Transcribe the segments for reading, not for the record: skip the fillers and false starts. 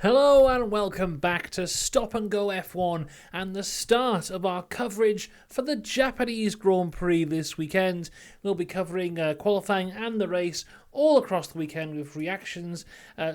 Hello and welcome back to Stop and Go F1 and the start of our coverage for the Japanese Grand Prix this weekend. We'll be covering qualifying and the race all across the weekend with reactions,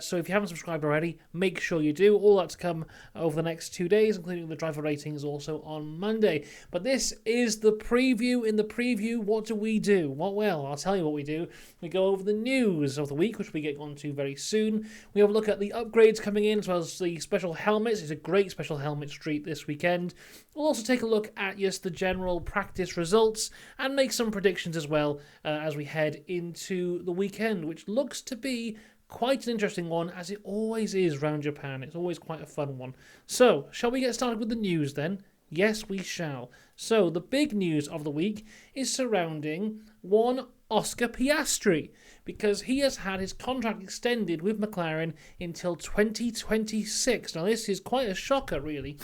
so if you haven't subscribed already, make sure you do. All that to come over the next 2 days, including the driver ratings also on Monday. But this is the preview. In the preview, what do? Well, I'll tell you what we do. We go over the news of the week, which we get on to very soon. We have a look at the upgrades coming in, as well as the special helmets. It's a great special helmet street this weekend. We'll also take a look at just the general practice results and make some predictions as well as we head into the weekend, which looks to be quite an interesting one, as it always is round Japan. It's always quite a fun one. So, shall we get started with the news then? Yes, we shall. So, the big news of the week is surrounding one Oscar Piastri, because he has had his contract extended with McLaren until 2026. Now, this is quite a shocker, really.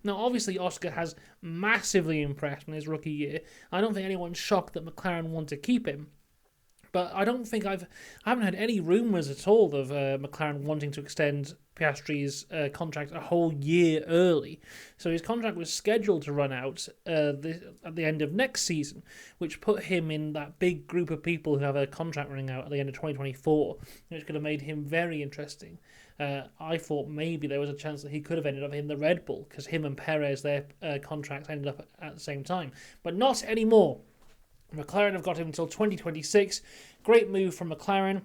Now, obviously, Oscar has massively impressed in his rookie year. I don't think anyone's shocked that McLaren want to keep him. But I haven't heard any rumours at all of McLaren wanting to extend Piastri's contract a whole year early. So his contract was scheduled to run out at the end of next season, which put him in that big group of people who have a contract running out at the end of 2024, which could have made him very interesting. I thought maybe there was a chance that he could have ended up in the Red Bull, because him and Perez, their contracts ended up at the same time. But not anymore. McLaren have got him until 2026. Great move from McLaren.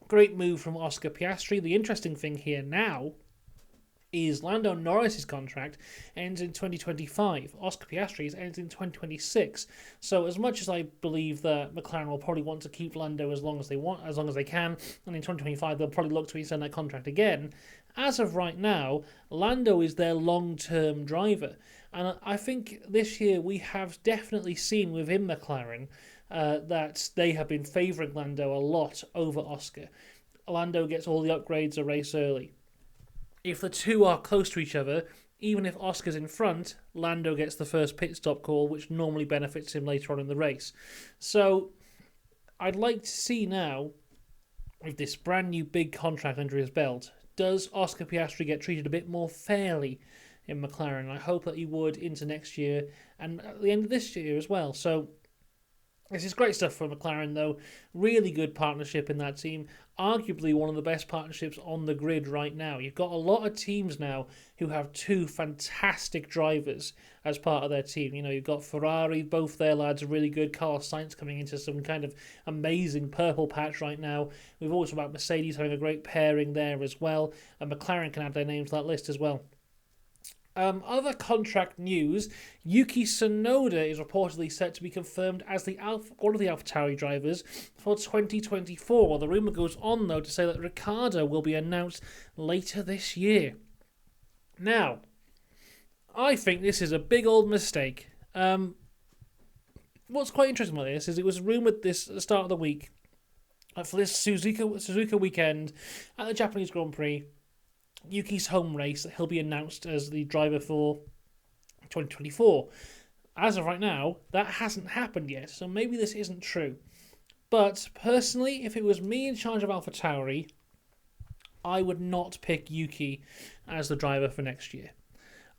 Great move from Oscar Piastri. The interesting thing here now is Lando Norris's contract ends in 2025. Oscar Piastri's ends in 2026. So as much as I believe that McLaren will probably want to keep Lando as long as they can, and in 2025 they'll probably look to extend that contract again, as of right now, Lando is their long-term driver. And I think this year we have definitely seen within McLaren that they have been favouring Lando a lot over Oscar. Lando gets all the upgrades a race early. If the two are close to each other, even if Oscar's in front, Lando gets the first pit stop call, which normally benefits him later on in the race. So I'd like to see now, with this brand new big contract under his belt, does Oscar Piastri get treated a bit more fairly in McLaren? I hope that he would into next year and at the end of this year as well. So this is great stuff for McLaren, though. Really good partnership in that team. Arguably one of the best partnerships on the grid right now. You've got a lot of teams now who have two fantastic drivers as part of their team. You know, you've got Ferrari, both their lads are really good. Carlos Sainz coming into some kind of amazing purple patch right now. We've also got Mercedes having a great pairing there as well. And McLaren can add their names to that list as well. Other contract news, Yuki Tsunoda is reportedly set to be confirmed as one of the AlphaTauri drivers for 2024. Well, the rumour goes on, though, to say that Ricciardo will be announced later this year. Now, I think this is a big old mistake. What's quite interesting about this is it was rumoured at the start of the week for this Suzuka weekend at the Japanese Grand Prix, Yuki's home race, that he'll be announced as the driver for 2024. As of right now, that hasn't happened yet, so maybe this isn't true. But personally, if it was me in charge of AlphaTauri, I would not pick Yuki as the driver for next year.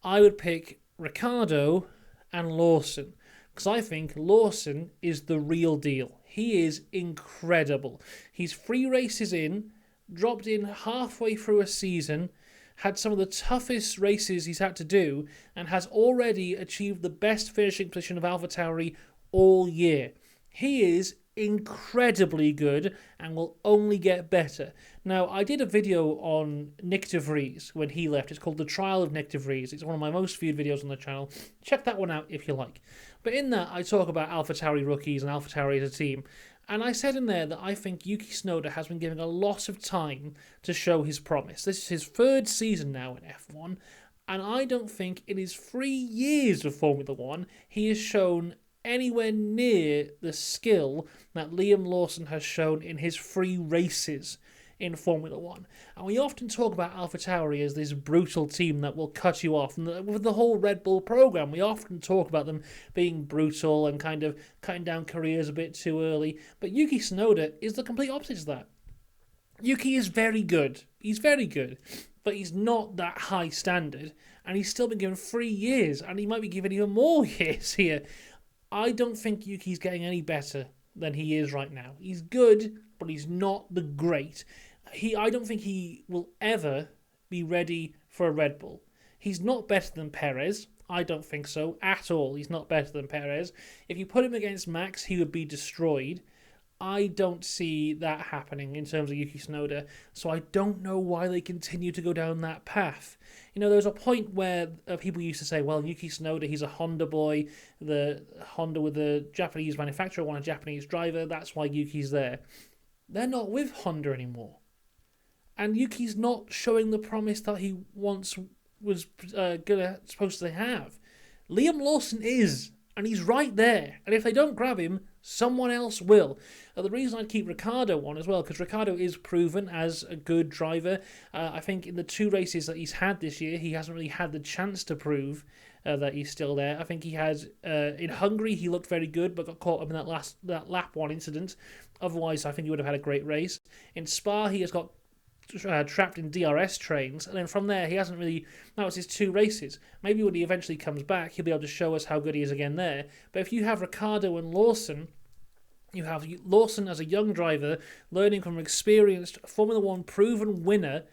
I would pick Ricciardo and Lawson, because I think Lawson is the real deal. He is incredible. He's 3 races in, dropped in halfway through a season, had some of the toughest races he's had to do, and has already achieved the best finishing position of AlphaTauri all year. He is incredibly good and will only get better. Now, I did a video on Nick de Vries when he left. It's called The Trial of Nick de Vries. It's one of my most viewed videos on the channel. Check that one out if you like. But in that, I talk about AlphaTauri rookies and AlphaTauri as a team. And I said in there that I think Yuki Tsunoda has been given a lot of time to show his promise. This is his 3rd season now in F1, and I don't think in his 3 years of Formula 1 he has shown anywhere near the skill that Liam Lawson has shown in his 3 races in Formula 1. And we often talk about AlphaTauri as this brutal team that will cut you off. And with the whole Red Bull program, we often talk about them being brutal and kind of cutting down careers a bit too early. But Yuki Tsunoda is the complete opposite of that. Yuki is very good. He's very good. but he's not that high standard, and he's still been given 3 years, and he might be given even more years here. I don't think Yuki's getting any better than he is right now. He's good, but he's not the great. I don't think he will ever be ready for a Red Bull. He's not better than Perez. I don't think so at all. He's not better than Perez. If you put him against Max, he would be destroyed. I don't see that happening in terms of Yuki Tsunoda, so I don't know why they continue to go down that path. You know, there's a point where people used to say, well, Yuki Tsunoda, he's a Honda boy, the Honda with the Japanese manufacturer want a Japanese driver, that's why Yuki's there. They're not with Honda anymore. And Yuki's not showing the promise that he once was supposed to have. Liam Lawson is, and he's right there. And if they don't grab him, someone else will. The reason I'd keep Ricciardo on as well, because Ricciardo is proven as a good driver. I think in the 2 races that he's had this year, he hasn't really had the chance to prove that he's still there. I think he had, in Hungary, he looked very good, but got caught up in that lap 1 incident. Otherwise, I think he would have had a great race. In Spa, he has got trapped in DRS trains, and then from there he hasn't really. That was his 2 races. Maybe when he eventually comes back, he'll be able to show us how good he is again there. But if you have Ricciardo and Lawson, you have Lawson as a young driver learning from an experienced Formula 1 proven winner,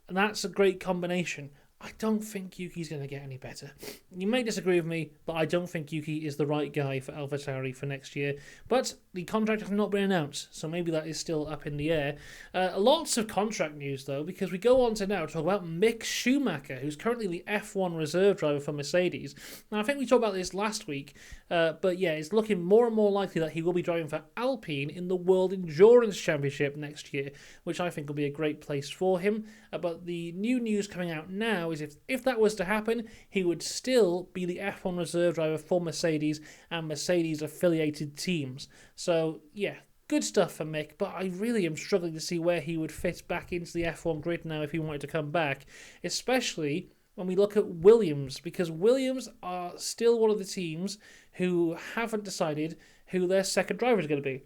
and that's a great combination. I don't think Yuki's going to get any better. You may disagree with me, but I don't think Yuki is the right guy for AlphaTauri for next year. But the contract has not been announced, so maybe that is still up in the air. Lots of contract news, though, because we go on to now talk about Mick Schumacher, who's currently the F1 reserve driver for Mercedes. Now, I think we talked about this last week, but yeah, it's looking more and more likely that he will be driving for Alpine in the World Endurance Championship next year, which I think will be a great place for him. But the new news coming out now is if that was to happen, he would still be the F1 reserve driver for Mercedes and Mercedes affiliated teams. So yeah, good stuff for Mick, but I really am struggling to see where he would fit back into the F1 grid now if he wanted to come back, especially when we look at Williams, because Williams are still one of the teams who haven't decided who their second driver is going to be.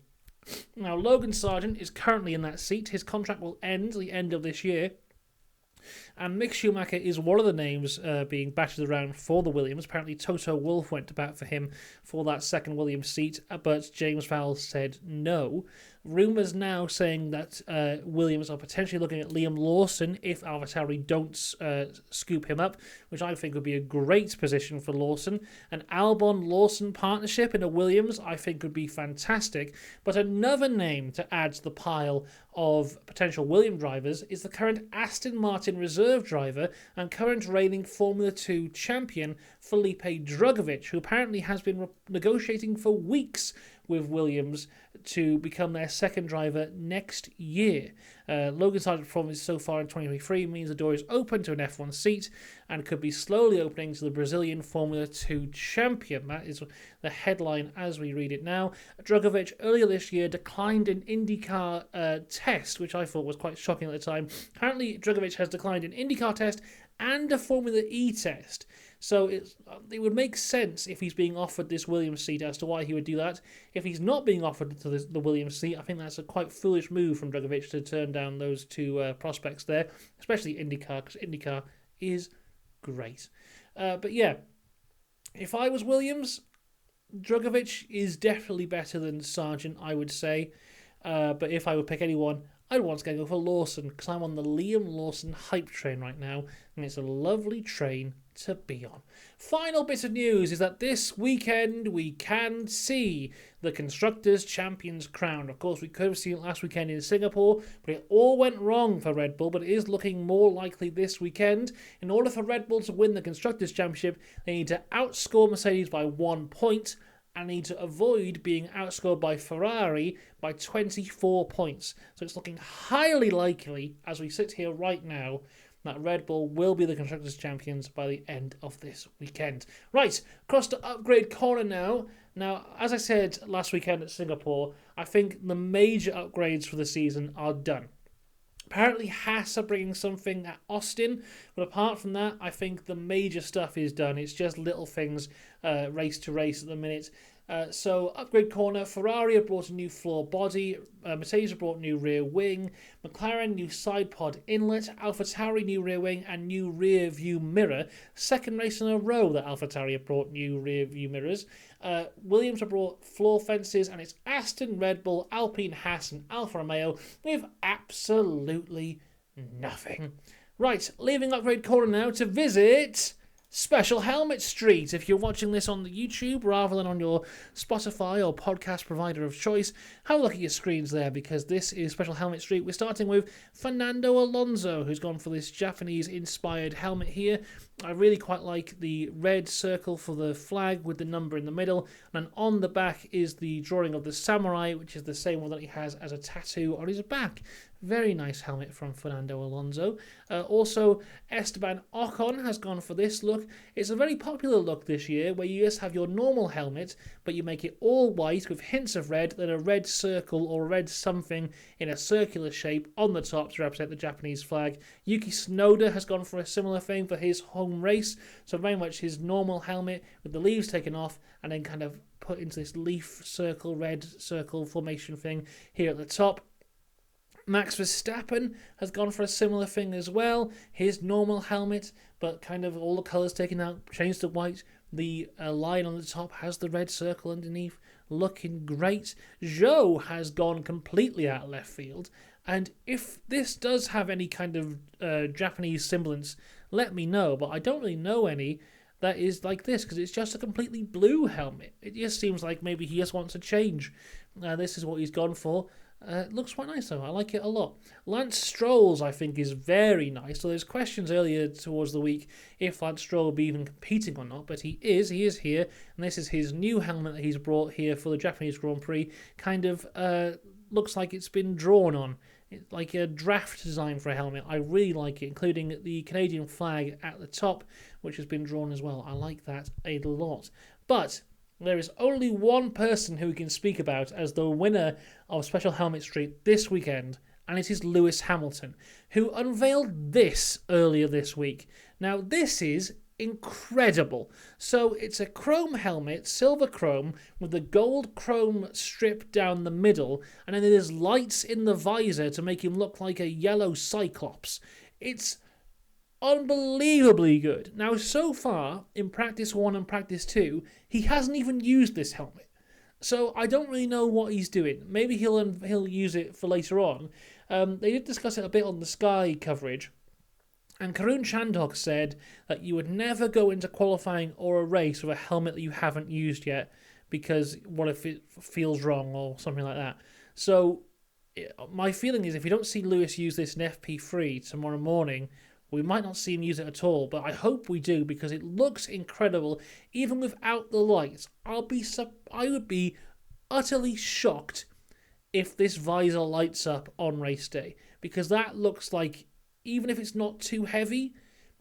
Now, Logan Sargent is currently in that seat. His contract will end the end of this year. And Mick Schumacher is one of the names being batted around for the Williams. Apparently Toto Wolff went to bat for him for that second Williams seat, but James Vowles said no. Rumours now saying that Williams are potentially looking at Liam Lawson if AlphaTauri don't scoop him up, which I think would be a great position for Lawson. An Albon-Lawson partnership in a Williams I think would be fantastic. But another name to add to the pile of potential Williams drivers is the current Aston Martin reserve driver and current reigning Formula 2 champion Felipe Drugovich, who apparently has been negotiating for weeks with Williams to become their second driver next year. Logan Sargent's performance so far in 2023 means the door is open to an F1 seat and could be slowly opening to the Brazilian Formula 2 champion. That is the headline as we read it now. Drugovich earlier this year declined an IndyCar test, which I thought was quite shocking at the time. Apparently, Drugovich has declined an IndyCar test and a Formula E test. So it would make sense if he's being offered this Williams seat as to why he would do that. If he's not being offered to the Williams seat, I think that's a quite foolish move from Drugovich to turn down those 2 prospects there, especially IndyCar, because IndyCar is great. But yeah, if I was Williams, Drugovich is definitely better than Sargent, I would say. But if I would pick anyone, I'd once again go for Lawson, because I'm on the Liam Lawson hype train right now, and it's a lovely train to be on. Final bit of news is that this weekend we can see the Constructors Champions crown. Of course, we could have seen it last weekend in Singapore, but it all went wrong for Red Bull, but it is looking more likely this weekend. In order for Red Bull to win the Constructors Championship, they need to outscore Mercedes by 1 point, and need to avoid being outscored by Ferrari by 24 points. So it's looking highly likely, as we sit here right now, that Red Bull will be the Constructors' Champions by the end of this weekend. Right, across to Upgrade Corner now. Now, as I said last weekend at Singapore, I think the major upgrades for the season are done. Apparently Haas are bringing something at Austin, but apart from that, I think the major stuff is done. It's just little things race to race at the minute. So upgrade corner, Ferrari have brought a new floor body, Mercedes have brought new rear wing, McLaren new side pod inlet, AlphaTauri new rear wing and new rear view mirror. Second race in a row that AlphaTauri have brought new rear view mirrors. Williams have brought floor fences, and it's Aston, Red Bull, Alpine, Haas and Alfa Romeo with absolutely nothing. Right, leaving upgrade corner now to visit Special Helmet Street. If you're watching this on the YouTube rather than on your Spotify or podcast provider of choice, have a look at your screens there, because this is Special Helmet Street. We're starting with Fernando Alonso, who's gone for this Japanese-inspired helmet here. I really quite like the red circle for the flag with the number in the middle, and on the back is the drawing of the samurai, which is the same one that he has as a tattoo on his back. Very nice helmet from Fernando Alonso. Also, Esteban Ocon has gone for this look. It's a very popular look this year, where you just have your normal helmet, but you make it all white with hints of red, then a red circle or red something in a circular shape on the top to represent the Japanese flag. Yuki Tsunoda has gone for a similar thing for his home race, so very much his normal helmet with the leaves taken off and then kind of put into this leaf circle, red circle formation thing here at the top. Max Verstappen has gone for a similar thing as well. His normal helmet, but kind of all the colours taken out, changed to white. The line on the top has the red circle underneath, looking great. Zhou has gone completely out of left field, and if this does have any kind of Japanese semblance, let me know, but I don't really know any that is like this, because it's just a completely blue helmet. It just seems like maybe he just wants a change. This is what he's gone for. It looks quite nice though, I like it a lot. Lance Stroll's I think is very nice. So there's questions earlier towards the week if Lance Stroll will be even competing or not, but he is here, and this is his new helmet that he's brought here for the Japanese Grand Prix. Kind of looks like it's been drawn on. It's like a draft design for a helmet. I really like it, including the Canadian flag at the top, which has been drawn as well. I like that a lot. But there is only one person who we can speak about as the winner of Special Helmet Street this weekend, and it is Lewis Hamilton, who unveiled this earlier this week. Now, this is incredible. So it's a chrome helmet, silver chrome, with the gold chrome strip down the middle, and then there's lights in the visor to make him look like a yellow Cyclops. It's unbelievably good. Now, so far, in Practice 1 and Practice 2, he hasn't even used this helmet. So I don't really know what he's doing. Maybe he'll use it for later on. They did discuss it a bit on the Sky coverage. And Karun Chandhok said that you would never go into qualifying or a race with a helmet that you haven't used yet, because what if it feels wrong or something like that. So my feeling is if you don't see Lewis use this in FP3 tomorrow morning, we might not see him use it at all, but I hope we do, because it looks incredible even without the lights. I would be utterly shocked if this visor lights up on race day, because that looks like, even if it's not too heavy,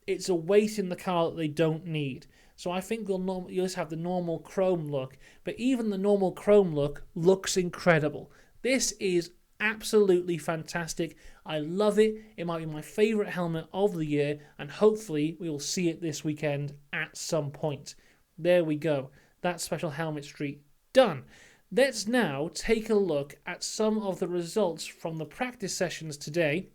it's a weight in the car that they don't need. So I think you'll just have the normal chrome look, but even the normal chrome look looks incredible. This is absolutely fantastic. I love it. It might be my favourite helmet of the year, and hopefully we will see it this weekend at some point. There we go. That's Special Helmet Street done. Let's now take a look at some of the results from the practice sessions today,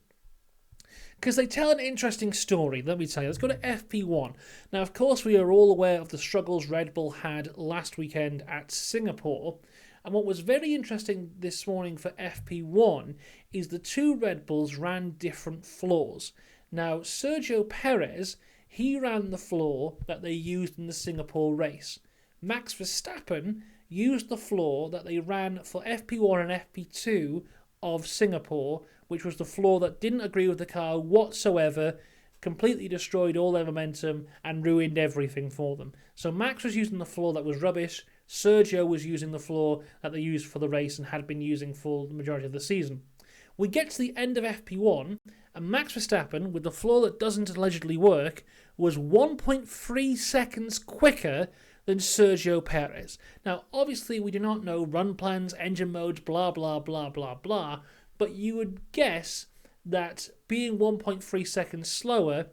because they tell an interesting story, let me tell you. Let's go to FP1. Now, of course, we are all aware of the struggles Red Bull had last weekend at Singapore. And what was very interesting this morning for FP1 is the two Red Bulls ran different floors. Now, Sergio Perez, he ran the floor that they used in the Singapore race. Max Verstappen used the floor that they ran for FP1 and FP2 of Singapore, which was the floor that didn't agree with the car whatsoever, completely destroyed all their momentum and ruined everything for them. So Max was using the floor that was rubbish. Sergio was using the floor that they used for the race and had been using for the majority of the season. We get to the end of FP1, and Max Verstappen, with the floor that doesn't allegedly work, was 1.3 seconds quicker than Sergio Perez. Now, obviously, we do not know run plans, engine modes, blah, blah, blah, blah, blah, but you would guess that being 1.3 seconds slower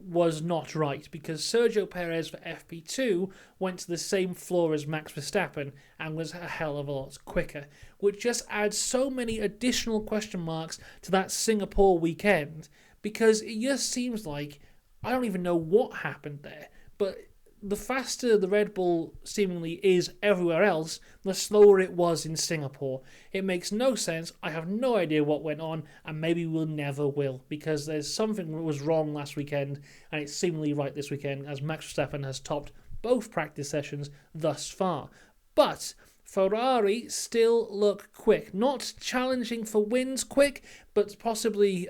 was not right, because Sergio Perez for FP2 went to the same floor as Max Verstappen and was a hell of a lot quicker, which just adds so many additional question marks to that Singapore weekend, because it just seems like I don't even know what happened there, but the faster the Red Bull seemingly is everywhere else, the slower it was in Singapore. It makes no sense. I have no idea what went on, and maybe we'll never will, because there's something that was wrong last weekend, and it's seemingly right this weekend, as Max Verstappen has topped both practice sessions thus far. But Ferrari still look quick. Not challenging for wins quick, but possibly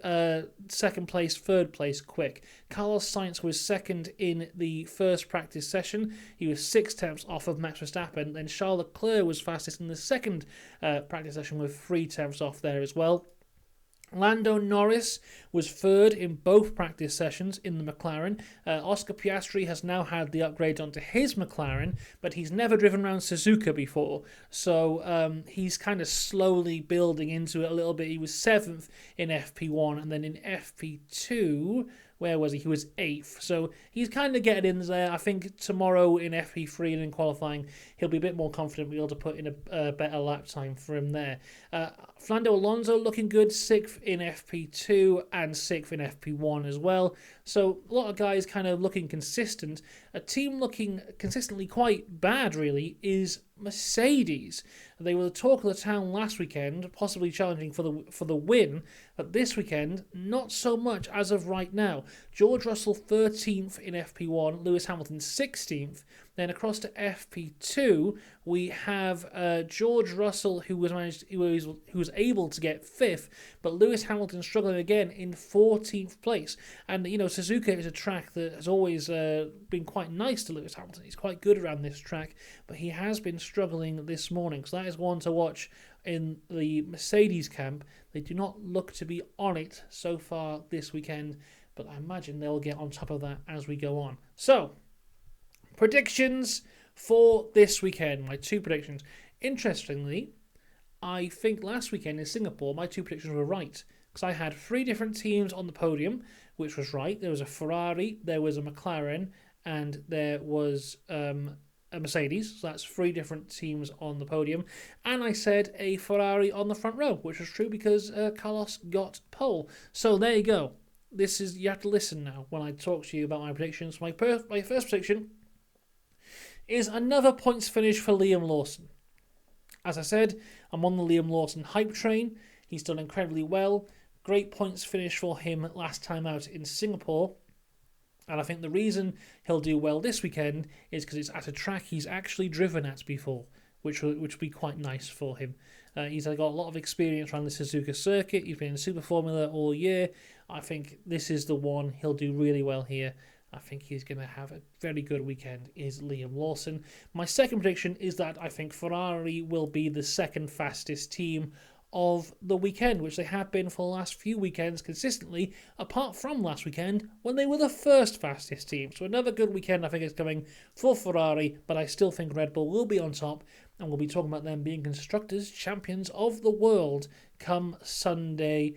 second place, third place quick. Carlos Sainz was second in the first practice session. He was 6 tenths off of Max Verstappen. Then Charles Leclerc was fastest in the second practice session with 3 tenths off there as well. Lando Norris was third in both practice sessions in the McLaren. Oscar Piastri has now had the upgrade onto his McLaren, but he's never driven around Suzuka before, so he's kind of slowly building into it a little bit. He was 7th in FP1, and then in FP2, where was he? He was 8th. So he's kind of getting in there. I think tomorrow in FP3 and in qualifying, he'll be a bit more confident, be able to put in a better lap time for him there. Fernando Alonso looking good, 6th in FP2 and 6th in FP1 as well. So a lot of guys kind of looking consistent. A team looking consistently quite bad, really, is Mercedes. They were the talk of the town last weekend, possibly challenging for the win, but this weekend, not so much as of right now. George Russell 13th in FP1, Lewis Hamilton 16th. Then across to FP2, we have George Russell, who was able to get 5th, but Lewis Hamilton struggling again in 14th place. And Suzuka is a track that has always been quite nice to Lewis Hamilton. He's quite good around this track, but he has been struggling this morning. So that is one to watch in the Mercedes camp. They do not look to be on it so far this weekend, but I imagine they'll get on top of that as we go on. So, predictions for this weekend. My 2 predictions. Interestingly, I think last weekend in Singapore, my 2 predictions were right, because I had 3 different teams on the podium, which was right. There was a Ferrari, there was a McLaren, and there was a Mercedes. So that's 3 different teams on the podium. And I said a Ferrari on the front row, which was true because Carlos got pole. So there you go. You have to listen now when I talk to you about my predictions. My first prediction is another points finish for Liam Lawson. As I said, I'm on the Liam Lawson hype train. He's done incredibly well. Great points finish for him last time out in Singapore. And I think the reason he'll do well this weekend is because it's at a track he's actually driven at before, which will be quite nice for him. He's got a lot of experience around the Suzuka circuit. He's been in Super Formula all year. I think this is the one. He'll do really well here. I think he's going to have a very good weekend, is Liam Lawson. My second prediction is that I think Ferrari will be the second fastest team of the weekend, which they have been for the last few weekends consistently, apart from last weekend when they were the first fastest team. So another good weekend I think is coming for Ferrari, but I still think Red Bull will be on top, and we'll be talking about them being Constructors Champions of the World come Sunday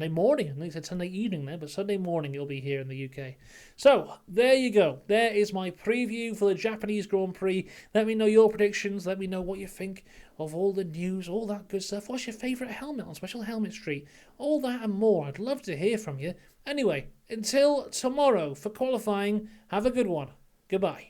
morning. I think it said Sunday evening there, but Sunday morning it'll be here in the UK. So, there you go. There is my preview for the Japanese Grand Prix. Let me know your predictions. Let me know what you think of all the news, all that good stuff. What's your favourite helmet on Special Helmet Street? All that and more. I'd love to hear from you. Anyway, until tomorrow for qualifying, have a good one. Goodbye.